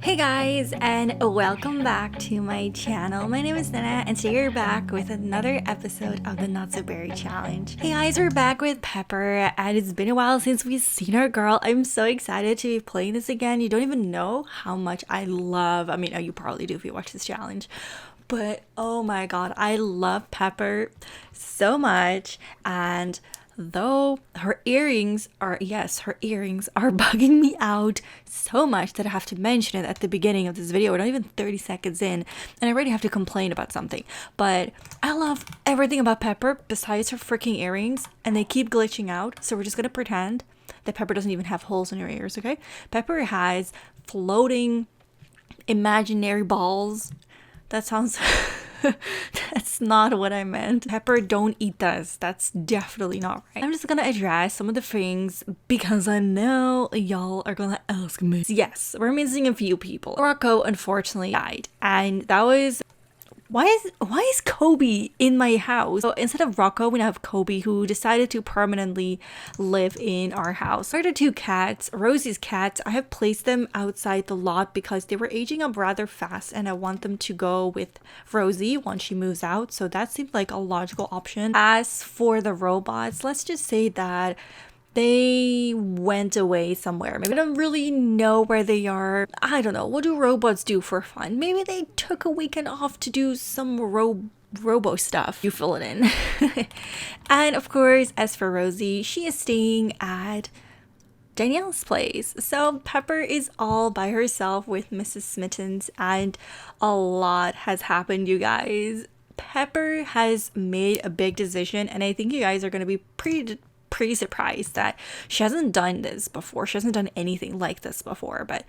Hey guys, and welcome back to my channel. My name is Nenna, and today we're back with another episode of the Not So Berry Challenge. Hey guys, we're back with Pepper, and it's been a while since we've seen our girl. I'm so excited to be playing this again. You don't even know how much I love, you probably do if you watch this challenge, but oh my god, I love Pepper so much. And though her earrings are, yes, her earrings are bugging me out so much that I have to mention it at the beginning of this video. We're not even 30 seconds in, and I already have to complain about something. But I love everything about Pepper besides her freaking earrings, and they keep glitching out. So we're just gonna pretend that Pepper doesn't even have holes in her ears, okay? Pepper has floating imaginary balls. That sounds that's not what I meant. Pepper, don't eat this. That's definitely not right. I'm just gonna address some of the things because I know y'all are gonna ask me. Yes, we're missing a few people. Rocco unfortunately died, and that was why is Kobe in my house? So instead of Rocco, we now have Kobe, who decided to permanently live in our house. Our two cats, Rosie's cats, I have placed them outside the lot because they were aging up rather fast, and I want them to go with Rosie once she moves out. So that seemed like a logical option. As for the robots, let's just say that they went away somewhere. Maybe I don't really know where they are. I don't know. What do robots do for fun? Maybe they took a weekend off to do some robo stuff. You fill it in. And of course, as for Rosie, she is staying at Danielle's place. So Pepper is all by herself with Mrs. Smittens, and a lot has happened, you guys. Pepper has made a big decision, and I think you guys are going to be pretty surprised that she hasn't done this before. She hasn't done anything like this before. But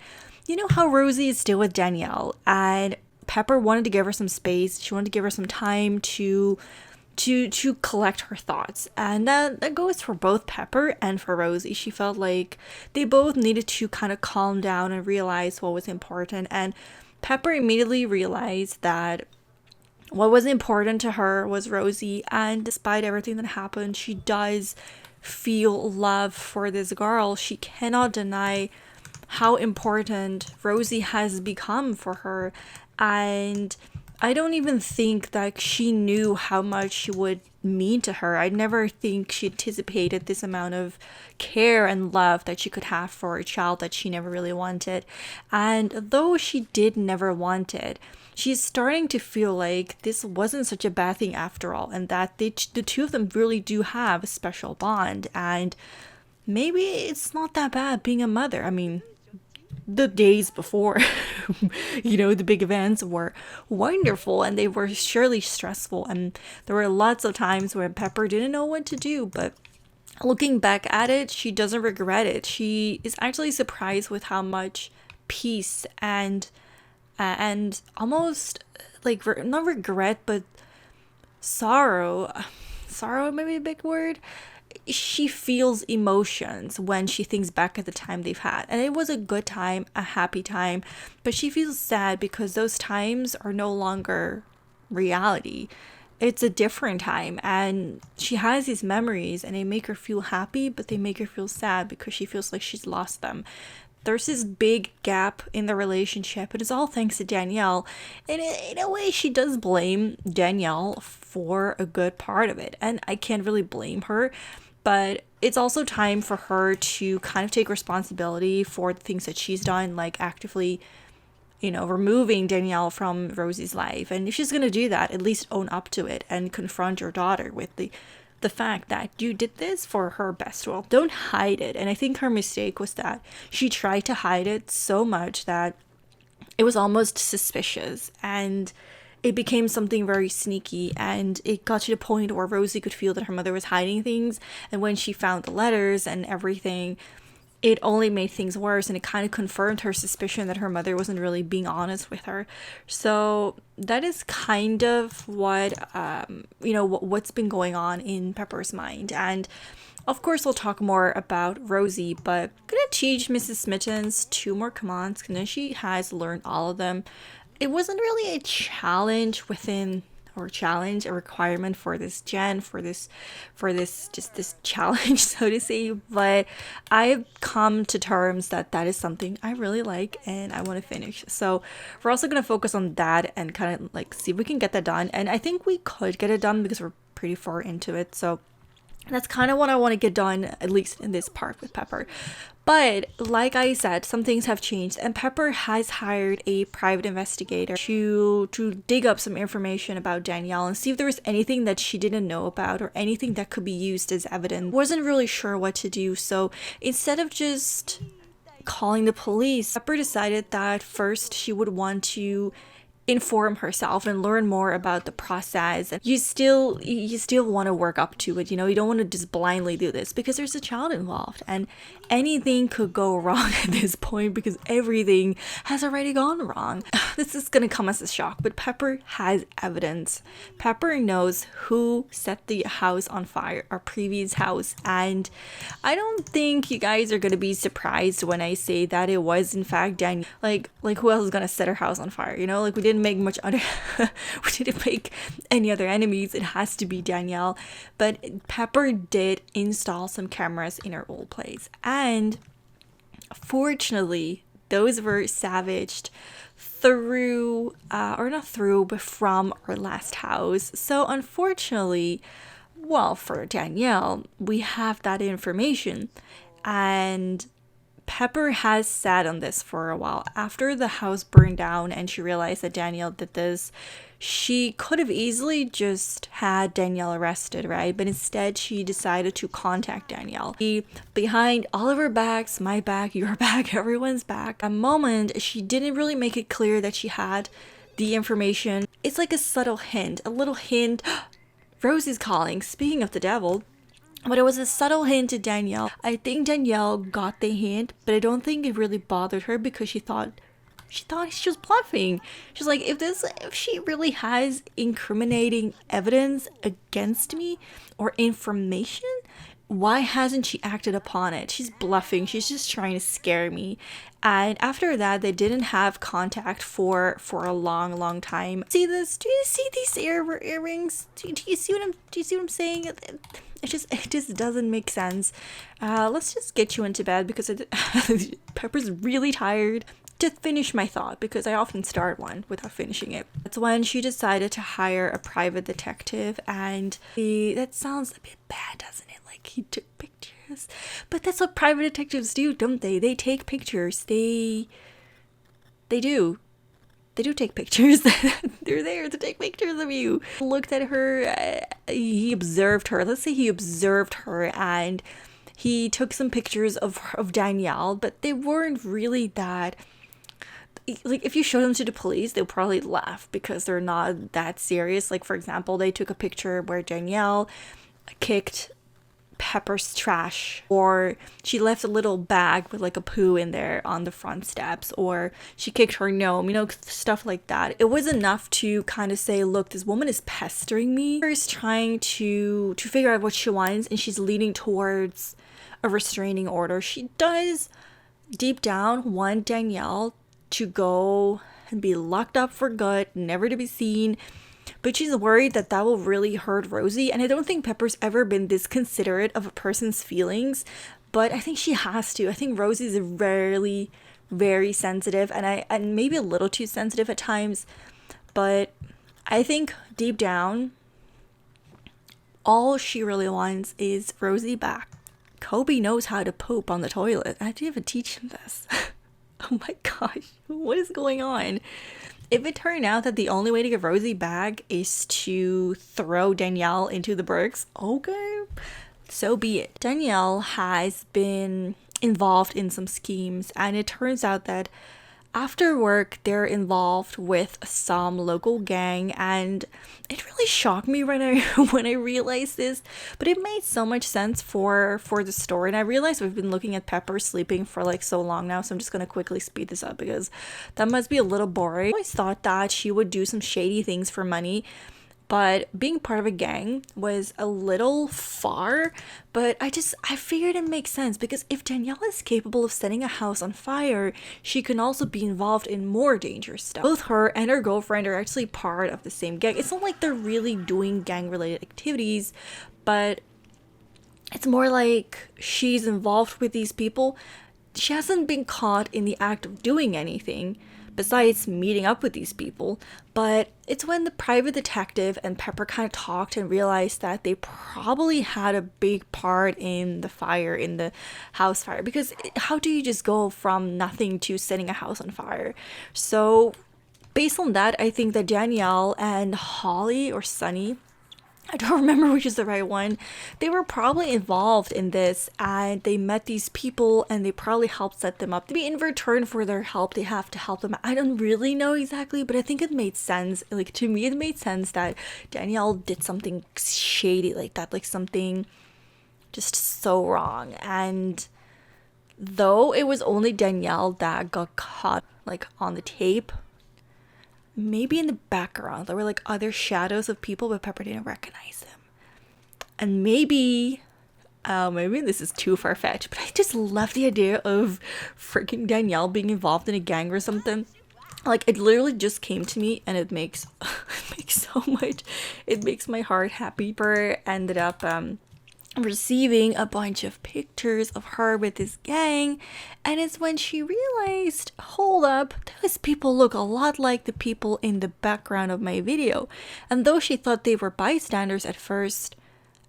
you know how Rosie is still with Danielle, and Pepper wanted to give her some space. She wanted to give her some time to collect her thoughts, and that goes for both Pepper and for Rosie. She felt like they both needed to kind of calm down and realize what was important, and Pepper immediately realized that what was important to her was Rosie, and despite everything that happened, she does feel love for this girl. She cannot deny how important Rosie has become for her, and I don't even think that she knew how much she would mean to her. I never think she anticipated this amount of care and love that she could have for a child that she never really wanted. And though she did never want it, she's starting to feel like this wasn't such a bad thing after all, and that the two of them really do have a special bond, and maybe it's not that bad being a mother. I mean, the days before the big events were wonderful, and they were surely stressful, and there were lots of times where Pepper didn't know what to do, but looking back at it, she doesn't regret it. She is actually surprised with how much peace and almost like not regret, but sorrow maybe a big word, she feels emotions when she thinks back at the time they've had. And it was a good time, a happy time, but she feels sad because those times are no longer reality. It's a different time, and she has these memories, and they make her feel happy, but they make her feel sad because she feels like she's lost them. There's this big gap in the relationship. It is all thanks to Danielle. And in a way, she does blame Danielle for a good part of it. And I can't really blame her. But it's also time for her to kind of take responsibility for the things that she's done, like actively, removing Danielle from Rosie's life. And if she's going to do that, at least own up to it and confront your daughter with the fact that you did this for her best. Well, don't hide it. And I think her mistake was that she tried to hide it so much that it was almost suspicious, and it became something very sneaky, and it got to the point where Rosie could feel that her mother was hiding things, and when she found the letters and everything, it only made things worse, and it kind of confirmed her suspicion that her mother wasn't really being honest with her. So that is kind of what what's been going on in Pepper's mind. And of course we'll talk more about Rosie, but I'm gonna teach Mrs. Smittens 2 more commands, and then she has learned all of them. It wasn't really a challenge within or challenge, a requirement for this just this challenge, so to say. But I've come to terms that that is something I really like and I want to finish. So we're also going to focus on that and kind of like see if we can get that done. And I think we could get it done because we're pretty far into it. So that's kind of what I want to get done, at least in this part with Pepper. But like I said, some things have changed, and Pepper has hired a private investigator to dig up some information about Danielle and see if there was anything that she didn't know about or anything that could be used as evidence. Wasn't really sure what to do, so instead of just calling the police, Pepper decided that first she would want to inform herself and learn more about the process. And you still want to work up to it, you know, you don't want to just blindly do this because there's a child involved and anything could go wrong at this point because everything has already gone wrong. This is gonna come as a shock, but Pepper has evidence. Pepper knows who set the house on fire, our previous house, and I don't think you guys are gonna be surprised when I say that it was in fact Danielle. Like who else is gonna set her house on fire, you know? Like we didn't make much other we didn't make any other enemies. It has to be Danielle. But Pepper did install some cameras in her old place, and fortunately those were salvaged through or not through but from our last house. So unfortunately, well, for Danielle, we have that information, and Pepper has sat on this for a while. After the house burned down and she realized that Danielle did this, she could have easily just had Danielle arrested, right? But instead, she decided to contact Danielle. Behind all of her backs, my back, your back, everyone's back. At the moment, she didn't really make it clear that she had the information. It's like a subtle hint, a little hint. Rosie's calling. Speaking of the devil. But it was a subtle hint to Danielle. I think Danielle got the hint, but I don't think it really bothered her because she thought she was bluffing. She's like, if she really has incriminating evidence against me or information, why hasn't she acted upon it? She's bluffing. She's just trying to scare me. And after that, they didn't have contact for a long time. See this? Do you see these earrings? Do you see what I'm saying? It just doesn't make sense. Let's just get you into bed because Pepper's really tired. To finish my thought, because I often start one without finishing it. That's when she decided to hire a private detective, and that sounds a bit bad, doesn't it? Like he took pictures. But that's what private detectives do, don't they? They take pictures. They do. They do take pictures. They're there to take pictures of you. Looked at her. He observed her. Let's say he observed her and he took some pictures of Danielle, but they weren't really that... Like, if you show them to the police, they'll probably laugh because they're not that serious. Like, for example, they took a picture where Danielle kicked Pepper's trash, or she left a little bag with like a poo in there on the front steps, or she kicked her gnome, you know, stuff like that. It was enough to kind of say, look, this woman is pestering me. She's trying to figure out what she wants, and she's leaning towards a restraining order. She does deep down want Danielle to go and be locked up for good, never to be seen, but she's worried that that will really hurt Rosie. And I don't think Pepper's ever been this considerate of a person's feelings, but I think she has to. I think Rosie's very, very sensitive, and maybe a little too sensitive at times, but I think deep down all she really wants is Rosie back. Kobe knows how to poop on the toilet. I didn't even teach him this. Oh my gosh, what is going on? If it turned out that the only way to get Rosie back is to throw Danielle into the bricks, okay, so be it. Danielle has been involved in some schemes, and it turns out that after work, they're involved with some local gang, and it really shocked me when I realized this, but it made so much sense for the story. And I realized we've been looking at Pepper sleeping for like so long now, so I'm just gonna quickly speed this up because that must be a little boring. I always thought that she would do some shady things for money, but being part of a gang was a little far. But I figured it makes sense, because if Danielle is capable of setting a house on fire, she can also be involved in more dangerous stuff. Both her and her girlfriend are actually part of the same gang. It's not like they're really doing gang related activities, but it's more like she's involved with these people. She hasn't been caught in the act of doing anything besides meeting up with these people, but it's when the private detective and Pepper kind of talked and realized that they probably had a big part in the fire, in the house fire, because how do you just go from nothing to setting a house on fire? So based on that, I think that Danielle and Holly or Sunny, I don't remember which is the right one, they were probably involved in this, and they met these people and they probably helped set them up. Maybe in return for their help, they have to help them. I don't really know exactly, but I think it made sense. Like, to me, it made sense that Danielle did something shady like that, like something just so wrong. And though it was only Danielle that got caught, like, on the tape, maybe in the background there were like other shadows of people, but Pepper didn't recognize them. And maybe this is too far-fetched, but I just love the idea of freaking Danielle being involved in a gang or something. Like, it literally just came to me, and it makes it makes my heart happy. Pepper ended up receiving a bunch of pictures of her with this gang, and it's when she realized, hold up, those people look a lot like the people in the background of my video. And though she thought they were bystanders at first,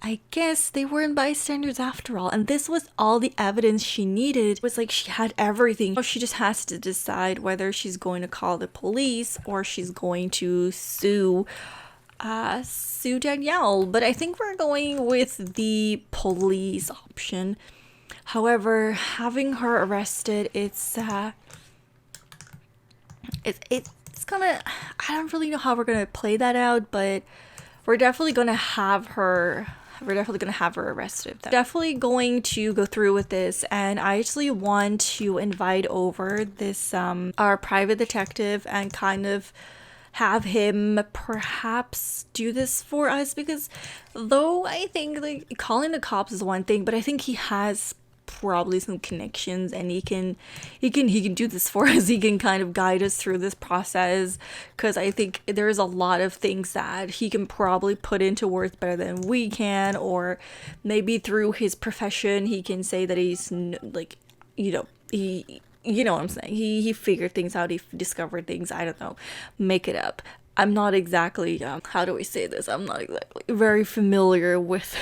I guess they weren't bystanders after all. And this was all the evidence she needed. It was like she had everything. She just has to decide whether she's going to call the police or she's going to sue Danielle. But I think we're going with the police option. However, having her arrested, it's gonna, I don't really know how we're gonna play that out, but we're definitely gonna have her arrested. Definitely going to go through with this, and I actually want to invite over this our private detective and kind of have him perhaps do this for us, because though I think like calling the cops is one thing, but I think he has probably some connections, and he can do this for us. He can kind of guide us through this process, because I think there's a lot of things that he can probably put into words better than we can, or maybe through his profession he can say that he's like, you know what I'm saying? He figured things out. He discovered things. I don't know. Make it up. I'm not exactly, how do we say this? I'm not exactly very familiar with,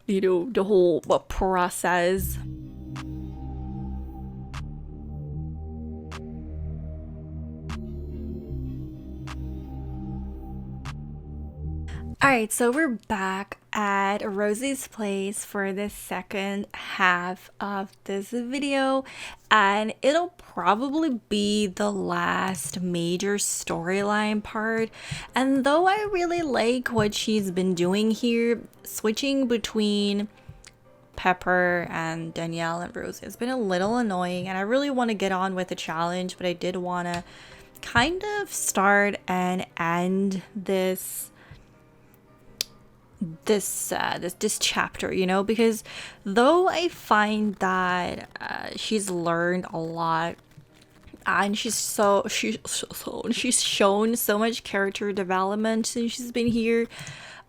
the whole process. Alright, so we're back at Rosie's place for the second half of this video, and it'll probably be the last major storyline part. And though I really like what she's been doing here, switching between Pepper and Danielle and Rosie has been a little annoying, and I really want to get on with the challenge, but I did want to kind of start and end this chapter, because though I find that she's learned a lot, and she's shown so much character development since she's been here,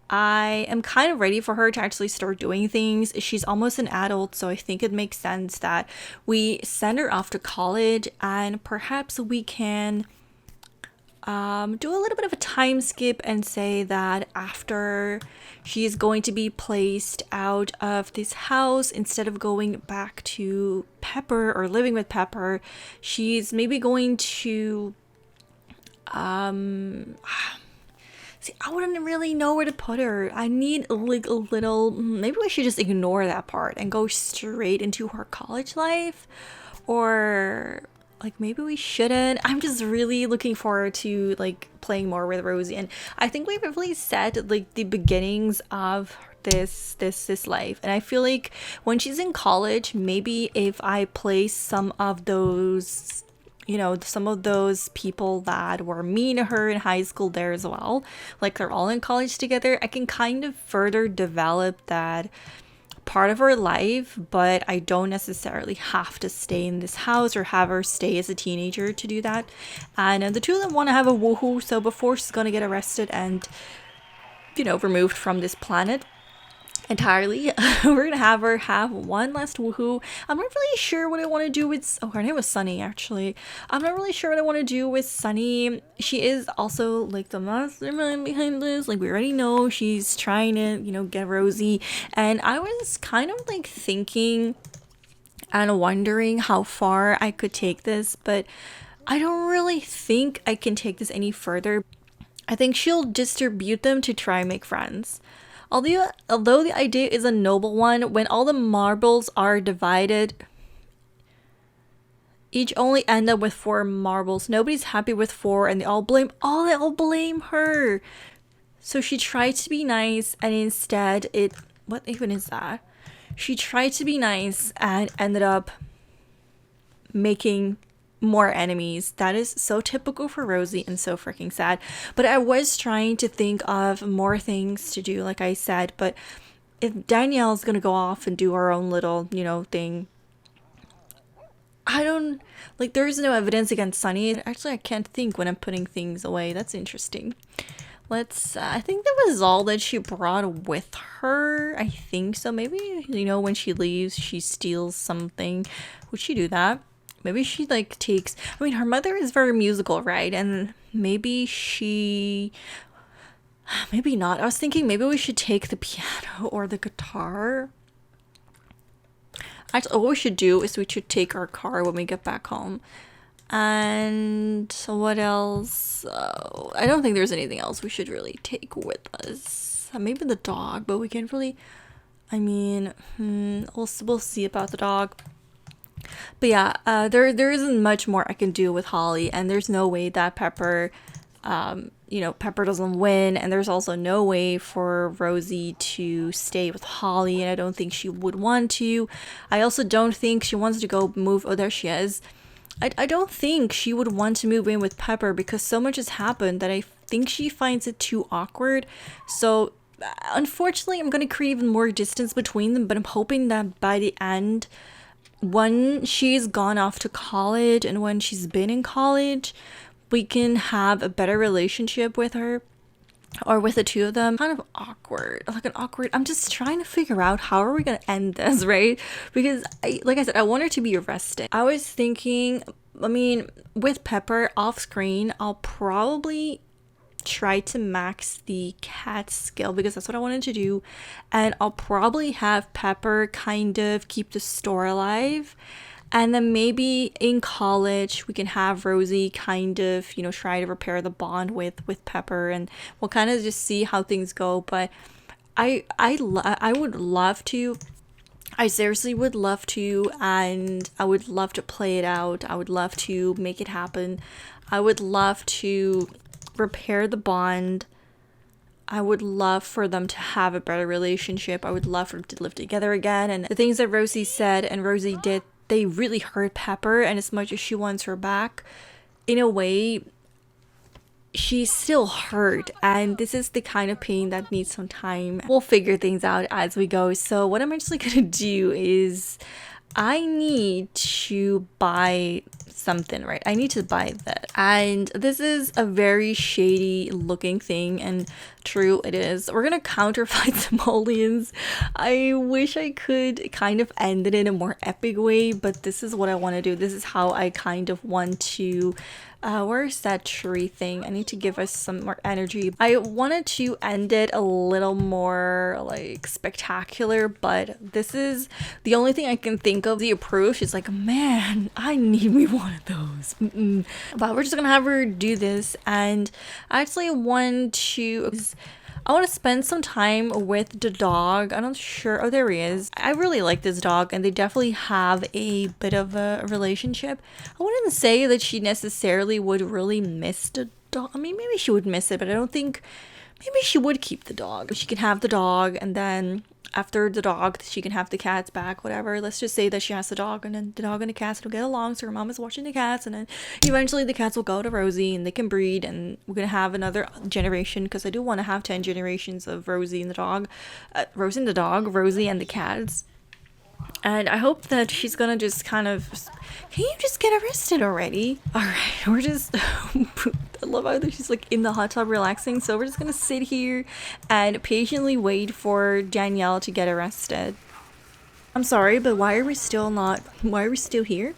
I am kind of ready for her to actually start doing things. She's almost an adult, so I think it makes sense that we send her off to college, and perhaps we can do a little bit of a time skip and say that after she's going to be placed out of this house, instead of going back to Pepper or living with Pepper, she's maybe going to see, I wouldn't really know where to put her. I need like a little, maybe we should just ignore that part and go straight into her college life, or like maybe we shouldn't. I'm just really looking forward to like playing more with Rosie, and I think we've really set like the beginnings of this life. And I feel like when she's in college, maybe if I place some of those you know, some of those people that were mean to her in high school there as well. Like they're all in college together. I can kind of further develop that part of her life, but I don't necessarily have to stay in this house or have her stay as a teenager to do that. And the two of them want to have a woohoo, so before she's gonna get arrested and, you know, removed from this planet entirely, we're gonna have her have one last woohoo. I'm not really sure what I want to do with, oh, her name was Sunny actually. I'm not really sure what I want to do with Sunny. She is also like the mastermind behind this, like we already know she's trying to, you know, get Rosie. And I was kind of like thinking and wondering how far I could take this, but I don't really think I can take this any further. I think she'll distribute them to try and make friends. Although the idea is a noble one, when all the marbles are divided, each only end up with 4 marbles. Nobody's happy with 4, and they all blame her. So she tried to be nice, and instead what even is that? She tried to be nice and ended up making more enemies. That is so typical for Rosie and so freaking sad. But I was trying to think of more things to do, like I said, but if Danielle's gonna go off and do her own little, you know, thing, I don't, like, there's no evidence against Sunny. Actually, I can't think when I'm putting things away. That's interesting. Let's, I think that was all that she brought with her. I think so. Maybe, you know, when she leaves, she steals something. Would she do that? Maybe she like takes, I mean, her mother is very musical, right? And maybe not. I was thinking maybe we should take the piano or the guitar. Actually, what we should do is we should take our car when we get back home. And what else? I don't think there's anything else we should really take with us. Maybe the dog, but we can't really, I mean, we'll see about the dog. But yeah, there isn't much more I can do with Holly, and there's no way that Pepper, you know, Pepper doesn't win, and there's also no way for Rosie to stay with Holly, and I don't think she would want to. I also don't think she wants to go move, oh, there she is. I don't think she would want to move in with Pepper because so much has happened that I think she finds it too awkward. So unfortunately, I'm going to create even more distance between them, but I'm hoping that by the end, when she's gone off to college and when she's been in college, we can have a better relationship with her or with the two of them. Kind of awkward, I'm just trying to figure out how are we gonna end this, right? Because like I said, I want her to be arrested. I was thinking, I mean, with Pepper off screen, I'll probably try to max the cat skill because that's what I wanted to do, and I'll probably have Pepper kind of keep the store alive, and then maybe in college we can have Rosie kind of, you know, try to repair the bond with Pepper, and we'll kind of just see how things go. But I would love to, I seriously would love to, and I would love to play it out. I would love to make it happen. I would love to repair the bond. I would love for them to have a better relationship. I would love for them to live together again. And the things that Rosie said and Rosie did, they really hurt Pepper. And as much as she wants her back, in a way, she's still hurt. And this is the kind of pain that needs some time. We'll figure things out as we go. So what I'm actually gonna do is I need to buy something, right? I need to buy that. And this is a very shady looking thing, and true it is. We're gonna counterfeit simoleons. I wish I could kind of end it in a more epic way, but this is what I want to do. This is how I kind of want to where's that tree thing? I need to give us some more energy. I wanted to end it a little more like spectacular, but this is the only thing I can think of. The approach is like, man, I need me one of those. But we're just gonna have her do this, and I actually want to spend some time with the dog. I'm not sure. Oh, there he is. I really like this dog, and they definitely have a bit of a relationship. I wouldn't say that she necessarily would really miss the dog. I mean, maybe she would miss it, but I don't think maybe she would keep the dog. She can have the dog, and then after the dog, she can have the cats back, whatever. Let's just say that she has the dog, and then the dog and the cats will get along, so her mom is watching the cats, and then eventually the cats will go to Rosie, and they can breed, and we're gonna have another generation, because I do want to have 10 generations of Rosie and the dog. Rosie and the cats. And I hope that she's gonna just kind of, can you just get arrested already? All right, we're just, I love how she's like in the hot tub relaxing. So we're just gonna sit here and patiently wait for Danielle to get arrested. I'm sorry, but why are we still here?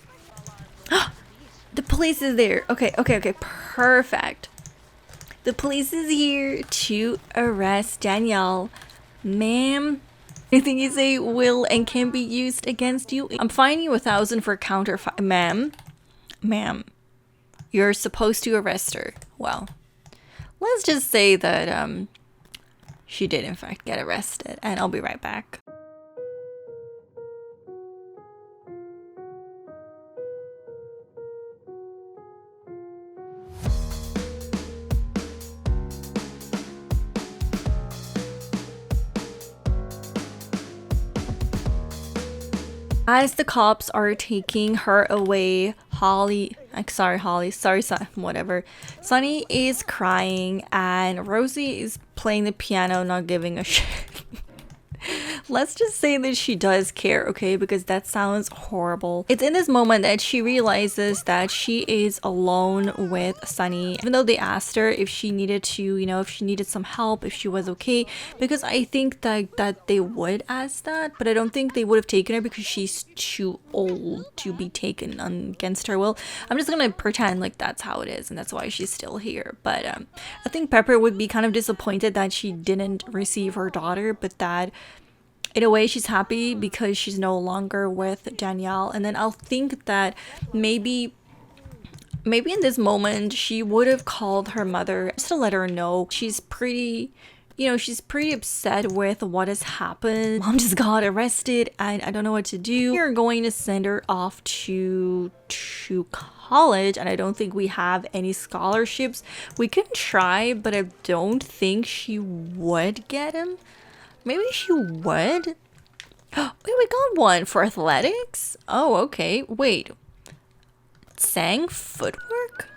The police is there. Okay, perfect. The police is here to arrest Danielle. Ma'am, anything you say will and can be used against you. I'm fining you 1,000 for ma'am, you're supposed to arrest her. Well, let's just say that she did in fact get arrested, and I'll be right back. As the cops are taking her away, whatever. Sunny is crying and Rosie is playing the piano, not giving a shit. Let's just say that she does care, okay? Because that sounds horrible. It's in this moment that she realizes that she is alone with Sunny, even though they asked her if she needed to, if she needed some help, if she was okay. Because I think that they would ask that, but I don't think they would have taken her because she's too old to be taken against her will. I'm just gonna pretend like that's how it is, and that's why she's still here. But I think Pepper would be kind of disappointed that she didn't receive her daughter, but that in a way she's happy because she's no longer with Danielle. And then I'll think that maybe in this moment she would have called her mother just to let her know she's pretty upset with what has happened. Mom just got arrested and I don't know what to do. We're going to send her off to college, and I don't think we have any scholarships. We can try, but I don't think she would get him. Maybe she would. Wait, we got one for athletics? Oh, okay. Wait. Sang footwork?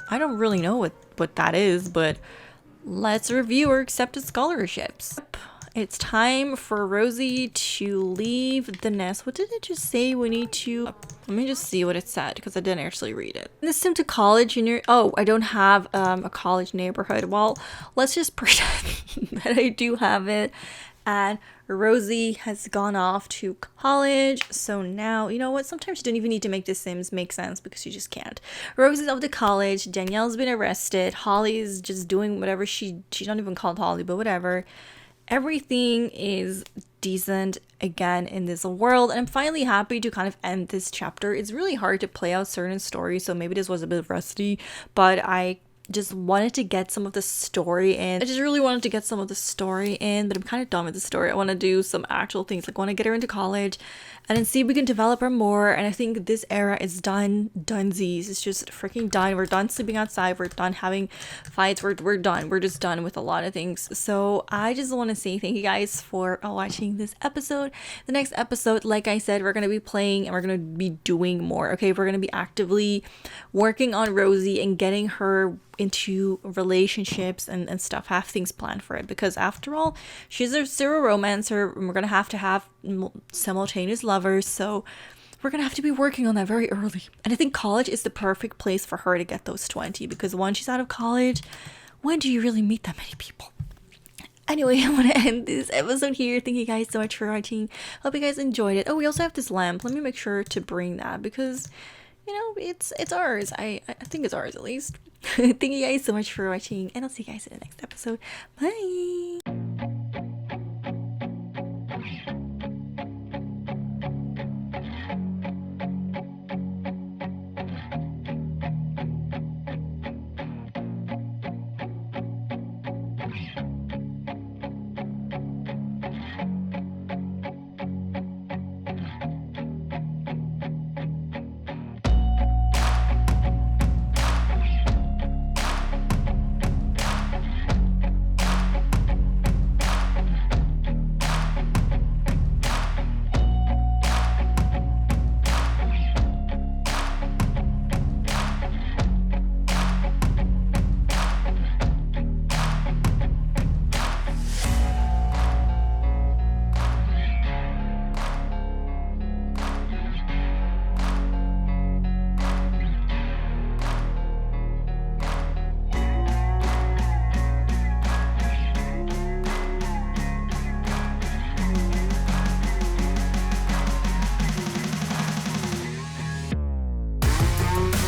I don't really know what that is, but let's review her accepted scholarships. It's time for Rosie to leave the nest. What did it just say? We need to... Let me just see what it said, because I didn't actually read it. This sim to college junior... Oh, I don't have a college neighborhood. Well, let's just pretend that I do have it. And Rosie has gone off to college. So now, you know what? Sometimes you don't even need to make the Sims make sense because you just can't. Rosie's off to college. Danielle's been arrested. Holly's just doing whatever she's not even called Holly, but whatever. Everything is decent again in this world, and I'm finally happy to kind of end this chapter. It's really hard to play out certain stories, so maybe this was a bit rusty, but I just wanted to get some of the story in. I just really wanted to get some of the story in, but I'm kind of done with the story. I want to do some actual things, like want to get her into college and then see if we can develop her more. And I think this era is done. Dunsies. It's just freaking done. We're done sleeping outside. We're done having fights. We're done. We're just done with a lot of things. So I just want to say thank you guys for watching this episode. The next episode, like I said, we're going to be playing and we're going to be doing more. Okay, we're going to be actively working on Rosie and getting her into relationships and stuff, have things planned for it, because after all, she's a serial romancer and we're gonna have to have simultaneous lovers, so we're gonna have to be working on that very early. And I think college is the perfect place for her to get those 20, because once she's out of college, when do you really meet that many people? Anyway, I want to end this episode here. Thank you guys so much for watching. Hope you guys enjoyed it. Oh, we also have this lamp. Let me make sure to bring that, because it's ours. I think it's ours, at least. Thank you guys so much for watching, and I'll see you guys in the next episode. Bye.